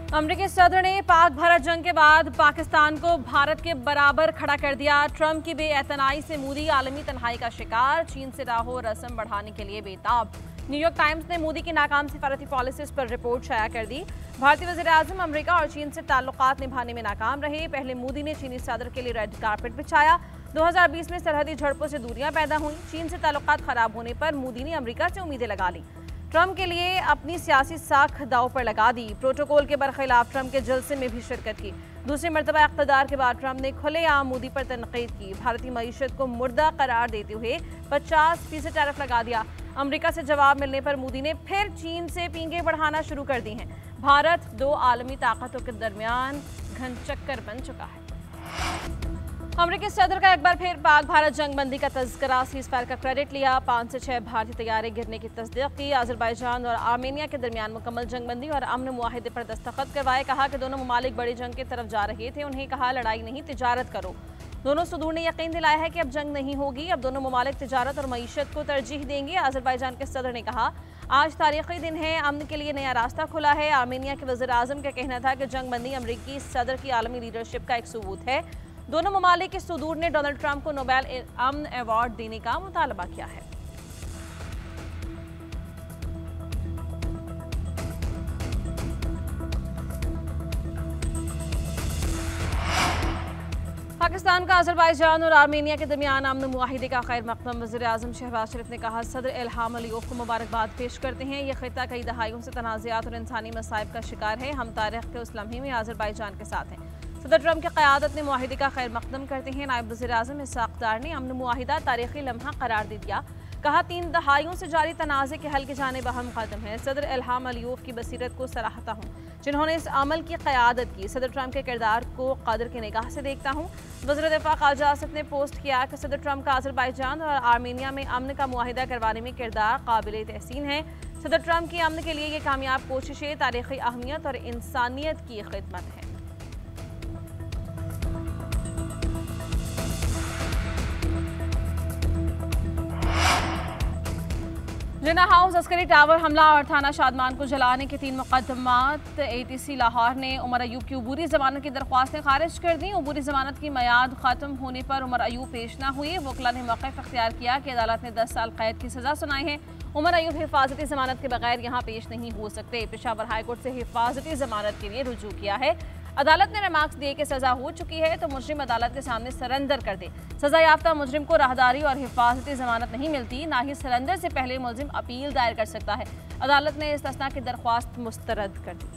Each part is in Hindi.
अमेरिकी सदर ने पाक भारत जंग के बाद पाकिस्तान को भारत के बराबर खड़ा कर दिया। ट्रंप की बेएतनाई से मोदी आलमी तन्हाई का शिकार, चीन से राहो रस्म बढ़ाने के लिए बेताब। न्यूयॉर्क टाइम्स ने मोदी की नाकाम सिफारती पॉलिसीज पर रिपोर्ट शाया कर दी। भारतीय वज़ीर-ए-आज़म अमेरिका और चीन से ताल्लुकात निभाने में नाकाम रहे। पहले मोदी ने चीनी सदर के लिए रेड कारपेट बिछाया। 2020 में सरहदी झड़पों से दूरियां पैदा हुई। चीन से ताल्लुकात खराब होने पर मोदी ने अमेरिका से उम्मीदें लगा ली। ट्रंप के लिए अपनी सियासी साख दांव पर लगा दी। प्रोटोकॉल के बरखिलाफ ट्रंप के जलसे में भी शिरकत की। दूसरी मरतबा इख्तिदार के बाद ट्रंप ने खुलेआम मोदी पर तनकीद की। भारतीय मईशत को मुर्दा करार देते हुए 50% टैरिफ लगा दिया। अमेरिका से जवाब मिलने पर मोदी ने फिर चीन से पींगे बढ़ाना शुरू कर दी हैं। भारत दो आलमी ताकतों के दरमियान घनचक्कर बन चुका है। अमेरिकी सदर का एक बार फिर पाक भारत जंग बंदी का तज़किरा, सीज़फायर का क्रेडिट लिया। 5 से 6 भारतीय तैयारे गिरने की तस्दीक की। अज़रबैजान और आर्मेनिया के दरमियान मुकम्मल जंग बंदी और अमन मुआहिदे पर दस्तखत करवाए। कहा कि दोनों ममालिक बड़ी जंग की तरफ जा रहे थे। उन्हें कहा लड़ाई नहीं तिजारत करो। दोनों सदूर ने यकीन दिलाया है कि अब जंग नहीं होगी। अब दोनों ममालिक तिजारत और मईशत को तरजीह देंगे। अज़रबैजान के सदर ने कहा आज तारीखी दिन है, अमन के लिए नया रास्ता खुला है। आर्मेनिया के वज़ीर-ए-आज़म का कहना था कि जंग बंदी अमरीकी सदर की आलमी लीडरशिप का एक सबूत है। दोनों ममालिक के सदूर ने डोनाल्ड ट्रंप को नोबेल अमन अवार्ड देने का मुतालबा किया है। पाकिस्तान का अज़रबैजान और आर्मेनिया के दरमियान अमन मुआहिदे का खैर मक़दम। वज़ीर-ए-आज़म शहबाज शरीफ ने कहा सदर इल्हाम अलीयव को मुबारकबाद पेश करते हैं। यह खित्ता कई दहाइयों से तनाज़ात और इंसानी मसाइब का शिकार है। हम तारीख़ के उस लम्हे में अज़रबैजान के साथ हैं। सदर ट्रंप की क़यादत ने मुआहिदे का खैर मक़दम करते हैं। नायब वज़ीर-ए-आज़म इस्हाक़ डार ने अमन मुआहिदा तारीख़ी लम्हा करार दे दिया। कहा 3 दहाइयों से जारी तनाज़े के हल के जानिब अहम कदम है। सदर इल्हाम अलीयव की बसीरत को सराहता हूँ जिन्होंने इस अमल की क़यादत की। सदर ट्रंप के किरदार को कदर की निगाह से देखता हूँ। वज़ीर दिफ़ा ख़ालिद आसिफ ने पोस्ट किया कि सदर ट्रंप का अज़रबैजान और आर्मेनिया में अमन का मुआहिदा करवाने में किरदार काबिल तहसीन है। सदर ट्रंप की अमन के लिए ये कामयाब कोशिशें तारीख़ी अहमियत और इंसानियत की खिदमत है। जिन्ना हाउस अस्करी टावर हमला और थाना शादमान को जलाने के 3 मुकदमात ATC लाहौर ने उमर अयूब की अबूरी जमानत की दरख्वास्तें खारिज कर दी। अबूरी जमानत की मियाद खत्म होने पर उमर अयूब पेश न हुए। वकला ने मौक़िफ़ इख्तियार किया कि अदालत ने 10 साल कैद की सज़ा सुनाई है। उमर अयूब हिफाजती जमानत के बगैर यहाँ पेश नहीं हो सकते। पेशावर हाईकोर्ट से हिफाजती जमानत के लिए रुजू किया है। अदालत ने रिमार्क्स दिए कि सज़ा हो चुकी है तो मुजरिम अदालत के सामने सरेंडर कर दे। सज़ा याफ्ता मुजरिम को राहदारी और हिफाजती जमानत नहीं मिलती। ना ही सरेंडर से पहले मुलजिम अपील दायर कर सकता है। अदालत ने इस्तिस्ना की दरख्वास्त मुस्तरद कर दी।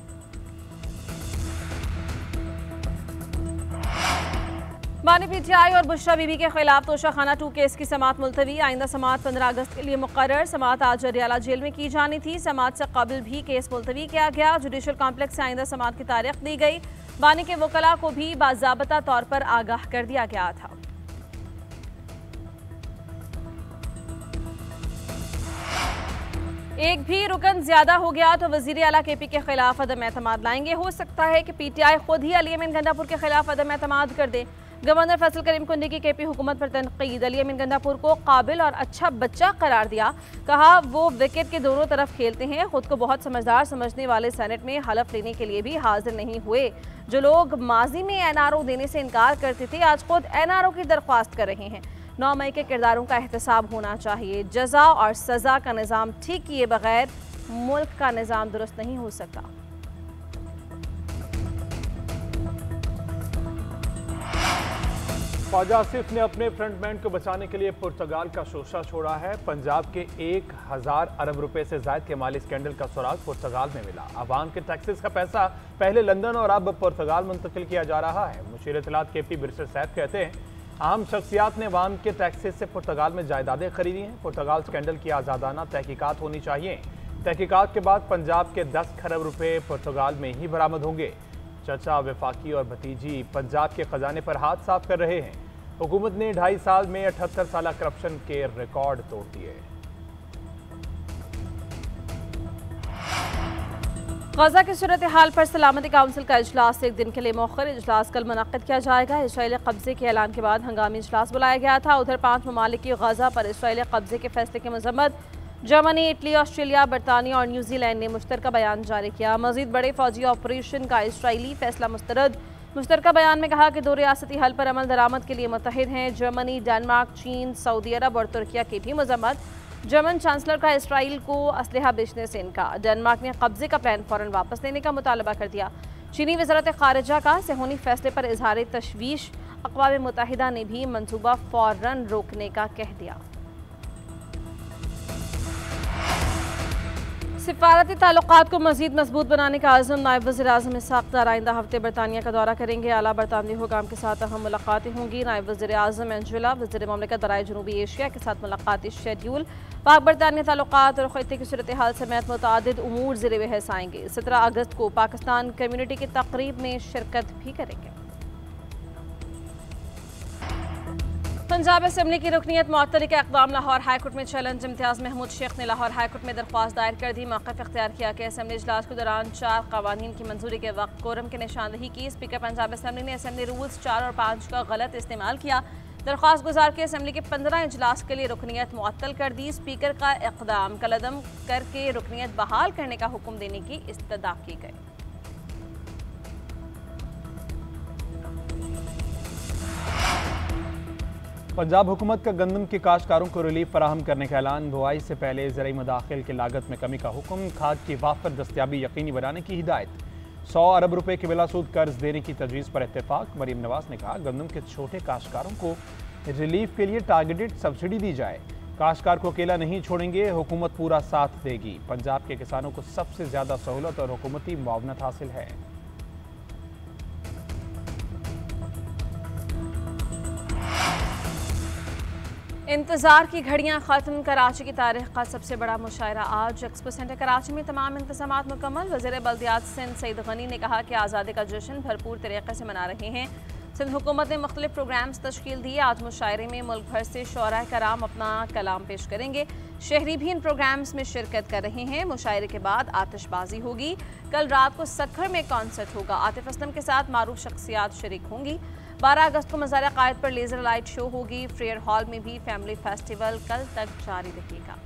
बानी PTI और बुशरा बीबी के खिलाफ तोशाखाना 2 केस की समाअत मुलतवी। आइंदा समाअत 15 अगस्त के लिए मुकर्रर। समाअत आज जरियाला जेल में की जानी थी। समाअत से कबल भी केस मुलतवी किया गया। जुडिशल कॉम्प्लेक्स से आइंदा समाअत की तारीख दी गई। बानी के वकला को भी बाज़ाबता तौर पर आगाह कर दिया गया था। एक भी रुकन ज्यादा हो गया तो वज़ीर आला KP के खिलाफ अदम एतमाद लाएंगे। हो सकता है कि PTI खुद ही अली अमीन गंडापुर के खिलाफ अदम एतमाद कर दे। गवर्नर फैसल करीम कुंडी की KP हुकूमत पर तनकीद। अली अमीन गंडापुर को काबिल और अच्छा बच्चा करार दिया। कहा वो विकेट के दोनों तरफ खेलते हैं। खुद को बहुत समझदार समझने वाले सेनेट में हलफ लेने के लिए भी हाजिर नहीं हुए। जो लोग माजी में NRO देने से इनकार करते थे आज खुद NRO की दरख्वास्त कर रहे हैं। 9 मई के किरदारों का एहतसाब होना चाहिए। जजा और सज़ा का निज़ाम ठीक किए बगैर मुल्क का निज़ाम दुरुस्त नहीं हो सकता। ख्वाजा आसिफ ने अपने फ्रंटमैन को बचाने के लिए पुर्तगाल का शोशा छोड़ा है। पंजाब के 1000 अरब रुपए से जायद के माली स्कैंडल का सुराग पुर्तगाल में मिला। अवाम के टैक्सेस का पैसा पहले लंदन और अब पुर्तगाल मुंतकिल किया जा रहा है। मुशीर इत्तलात KP बिरसर सैफ कहते हैं आम शख्सियात ने अवाम के टैक्सेस से पुर्तगाल में जायदादें खरीदी हैं। पुर्तगाल स्कैंडल की आज़ादाना तहकीकात होनी चाहिए। तहकीकात के बाद पंजाब के 10 खरब रुपए पुर्तगाल में ही बरामद होंगे। चचा, वफाकी और भतीजी पंजाब के खजाने पर हाथ साफ कर रहे हैं। हुकूमत ने 2.5 साल में 78 साल करप्शन के रिकॉर्ड तोड़ दिए। गजा की सूरत हाल पर सलामती काउंसिल का इजलास 1 दिन के लिए मौखर। इजलास कल मुनक्किद किया जाएगा। इसराइली कब्जे के ऐलान के बाद हंगामी इजलास बुलाया गया था। उधर 5 ममालिक की गजा पर इसराइली कब्जे के फैसले की मजम्मत। जर्मनी, इटली, ऑस्ट्रेलिया, बरतानिया और न्यूजीलैंड ने मुश्तरका बयान जारी किया। मजीद बड़े फौजी ऑपरेशन का इसराइली फैसला मुस्तरद। मुश्तरका बयान में कहा कि 2 रियासती हल पर अमल दरामद के लिए मुतहिद हैं। जर्मनी, डेनमार्क, चीन, सऊदी अरब और तुर्किया की भी मजम्मत। जर्मन चांसलर का इसराइल को असलहा बेचने से इनकार। डेनमार्क ने कब्जे का प्लान फौरन वापस लेने का मुतालबा कर दिया। चीनी वज़ारत ख़ारिजा का सेहूनी फैसले पर इजहार तशवीश। अक़वाम मुत्तहिदा ने भी मनसूबा फौरन रोकने का कह दिया। सिफारती ताल्लुकात को मज़ीद मजबूत बनाने का आज़म। नायब वज़ीर-ए-आज़म इसहाक़ दार आइंदा हफ्ते बरतानिया का दौरा करेंगे। आला बरतानवी हुकाम के साथ अहम मुलाकातें होंगी। नायब वज़ीर-ए-आज़म एंजेला वज़ीर ममलिकत बराए जनूबी एशिया के साथ मुलाकाती शेड्यूल। पाक बरतानिया ताल्लुकात और ख़ित्ते की सूरत हाल समेत मुतअद्दिद उमूर ज़ेर बहस आएंगे। 17 अगस्त को पाकिस्तान कम्यूनिटी की तक़रीब में शिरकत भी करेंगे। पंजाब असेंबली की रुकनीत मुअत्तली का इक़दाम। लाहौर हाईकोर्ट में चैलेंज। इम्तियाज़ महमूद शेख ने लाहौर हाईकोर्ट में दरख्वास्त दायर कर दी। मौक़िफ़ इख्तियार किया कि असेंबली इजलास के दौरान 4 क़वानीन की मंजूरी के वक्त कोरम की निशानदही की। स्पीकर पंजाब असेंबली ने असेंबली रूल्स 4 और 5 का गलत इस्तेमाल किया। दरख्वास्त गुजार के असेंबली के 15 इजलास के लिए रुकनीत मुअत्तल कर दी। स्पीकर का इक़दाम कलअदम करके रुकनीत बहाल करने का हुक्म देने की इस्तदा की गई। पंजाब हुकूमत का गंदम के काश्तकारों को रिलीफ फराहम करने का ऐलान। बुआई से पहले ज़राई मदाखिल की लागत में कमी का हुक्म। खाद की वाफर दस्तियाबी यकीनी बनाने की हिदायत। 100 अरब रुपए के बिलासूद कर्ज देने की तजवीज़ पर इत्तेफाक। मरीम नवाज ने कहा गंदम के छोटे काश्तकारों को रिलीफ के लिए टारगेटेड सब्सिडी दी जाए। काश्तकार को अकेला नहीं छोड़ेंगे, हुकूमत पूरा साथ देगी। पंजाब के किसानों को सबसे ज़्यादा सहूलत और हुकूमती मुआवनत हासिल है। इंतजार की घड़ियां खत्म। कराची की तारीख का सबसे बड़ा मुशायरा आज। एक्सपो सेंटर कराची में तमाम इंतजामात मुकम्मल। वज़ीर बल्दियात सिंध सईद गनी ने कहा कि आज़ादी का जश्न भरपूर तरीके से मना रहे हैं। सिंध हुकूमत ने मुख्तलिफ प्रोग्राम्स तश्कील दिए। आज मुशायरे में मुल्क भर से शोरा कराम अपना कलाम पेश करेंगे। शहरी भी इन प्रोग्राम्स में शिरकत कर रहे हैं। मुशायरे के बाद आतिशबाजी होगी। कल रात को सखर में कॉन्सर्ट होगा। आतिफ असलम के साथ मारूफ शख्सियात शरीक होंगी। 12 अगस्त को मज़ार क़ायद पर लेज़र लाइट शो होगी। फ्रेयर हॉल में भी फैमिली फेस्टिवल कल तक जारी रहेगा।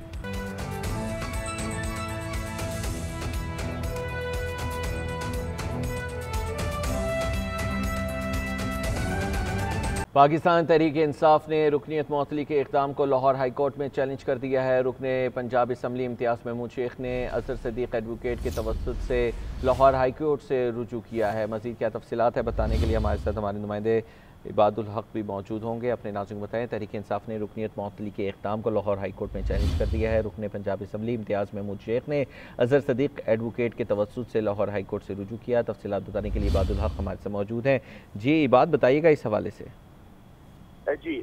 पाकिस्तान तहरीक इंसाफ ने रुकनीत मुअत्तली के इक़दाम को लाहौर हाई कोर्ट में चैलेंज कर दिया है। रुकने पंजाब असम्बली इम्तियाज़ महमूद शेख ने अज़हर सदीक़ एडवोकेट के तवस्सुत से लाहौर हाई कोर्ट से रुजू किया है। मज़ीद क्या तफसीलात है बताने के लिए हमारे साथ हमारे नुमाइंदे इबादुल हक भी मौजूद होंगे। अपने नाज़रीन बताएं तहरीक इंसाफ ने रुकनीत मुअत्तली के इक़दाम को लाहौर हाई कोर्ट में चैलेंज कर दिया है। रुकने पंजाब असम्बली इम्तियाज़ महमूद शेख ने अज़हर सदीक़ एडवोकेट के तवस्सुत से लाहौर हाई कोर्ट से रुजू किया। तफसीलात बताने के लिए इबादुल हक हमारे साथ मौजूद हैं। जी बात बताइएगा इस हवाले से। जी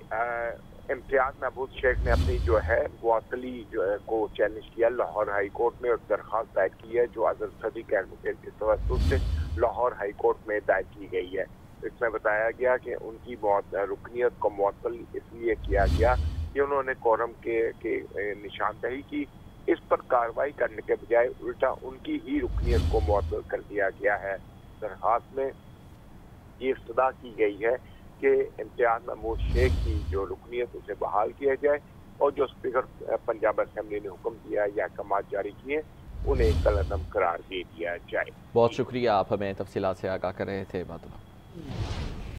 इम्तियाज महमूद शेख ने अपनी जो है मुअत्तली को चैलेंज किया लाहौर हाई कोर्ट में और दरख्वास्त दायर की है जो अज़हर सदीक़ एडवोकेट के तवस्सुत से लाहौर हाई कोर्ट में दायर की गई है। इसमें बताया गया कि उनकी रुकनीत को मुअत्तल इसलिए किया गया कि उन्होंने कोरम के निशानदही की। इस पर कार्रवाई करने के बजाय उल्टा उनकी ही रुकनीत को मुअत्तल कर दिया गया है। दरख्वास्त में ये इस्तदा की गई है कि इम्तियाज महमूद शेख की जो रुकनीत उसे बहाल किया जाए और जो स्पीकर पंजाब असेंबली ने हुक्म दिया या अहकाम जारी किए उन्हें कलअदम करार दे दिया जाए। बहुत शुक्रिया, आप हमें तफसीलात से आगाह कर रहे थे। बात